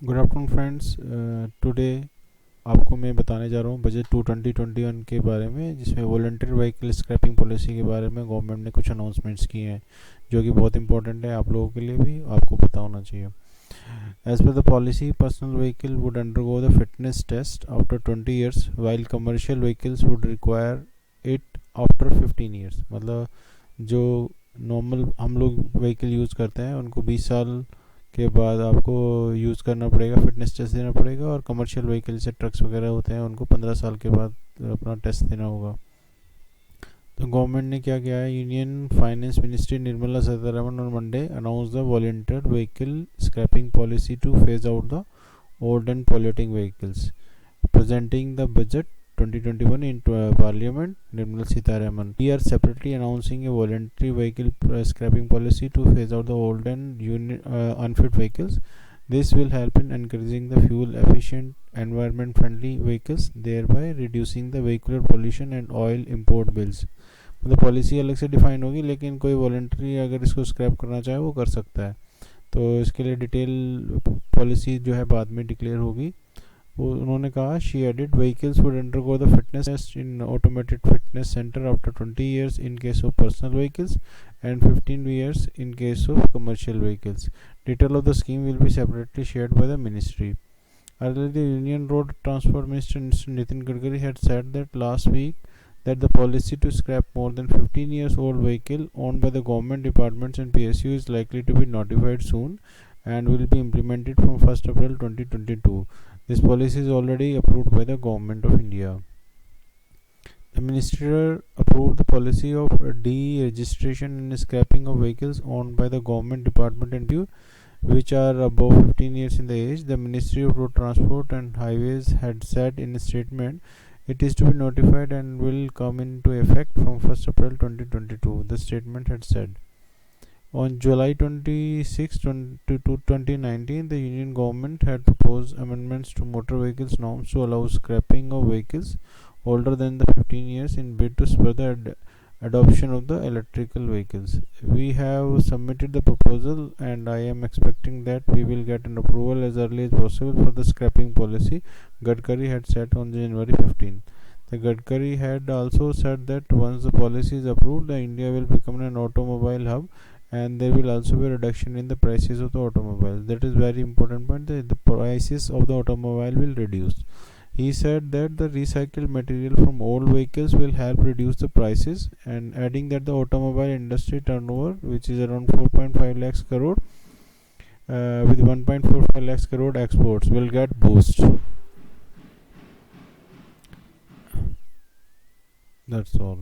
Good afternoon friends. Today आपको मैं बताने जा रहा हूँ बजट 2021 के बारे में, जिसमें वॉलंटियर व्हीकल स्क्रैपिंग पॉलिसी के बारे में गवर्नमेंट ने कुछ अनाउंसमेंट्स किए हैं जो कि बहुत इंपॉर्टेंट है आप लोगों के लिए भी, आपको पता होना चाहिए। As per the policy, personal vehicle would undergo the fitness test after 20 years while commercial vehicles would require it after 15 years. मतलब जो नॉर्मल हम लोग व्हीकल यूज़ करते हैं उनको 20 साल के बाद आपको यूज़ करना पड़ेगा, फिटनेस टेस्ट देना पड़ेगा। और कमर्शियल व्हीकल से ट्रक्स वगैरह होते हैं उनको 15 साल के बाद अपना टेस्ट देना होगा। तो गवर्नमेंट ने क्या किया है, union finance ministry Nirmala Sitharaman on Monday announced the voluntary vehicle scrapping policy to phase out the old and polluting vehicles. Presenting the budget 2021 in Parliament, Nirmala Sitharaman. We are separately announcing a voluntary vehicle scrapping policy to phase out the old and unfit vehicles. This will help in encouraging the fuel-efficient, environment-friendly vehicles, thereby reducing the vehicular pollution and oil import bills. मतलब policy अलग से define होगी, लेकिन कोई voluntary अगर इसको scrap करना चाहे वो कर सकता है। तो इसके लिए डिटेल पॉलिसी जो है बाद में डिक्लेयर होगी। वो उन्होंने कहा, she added, vehicles would undergo the fitness test in automated fitness centre after 20 years in case of personal vehicles and 15 years in case of commercial vehicles. Detail of the scheme will be separately shared by the ministry. Earlier, the Union Road Transport Minister Nitin Gadkari had said that last week that the policy to scrap more than 15 years old vehicle owned by the government departments and PSU is likely to be notified soon and will be implemented from 1st April 2022. This policy is already approved by the Government of India. The minister approved the policy of deregistration and scrapping of vehicles owned by the government department and PSU which are above 15 years in the age. The Ministry of Road Transport and Highways had said in a statement, it is to be notified and will come into effect from 1st April 2022. The statement had said. On July 26, 2019, the Union Government had proposed amendments to motor vehicles norms to allow scrapping of vehicles older than the 15 years in bid to spur the adoption of the electrical vehicles. We have submitted the proposal and I am expecting that we will get an approval as early as possible for the scrapping policy, Gadkari had said on January 15. The Gadkari had also said that once the policy is approved, India will become an automobile hub and there will also be a reduction in the prices of the automobile. That is very important point, that the prices of the automobile will reduce. He said that the recycled material from old vehicles will help reduce the prices, and adding that the automobile industry turnover, which is around 4.5 lakhs crore, with 1.45 lakhs crore exports, will get boost. That's all.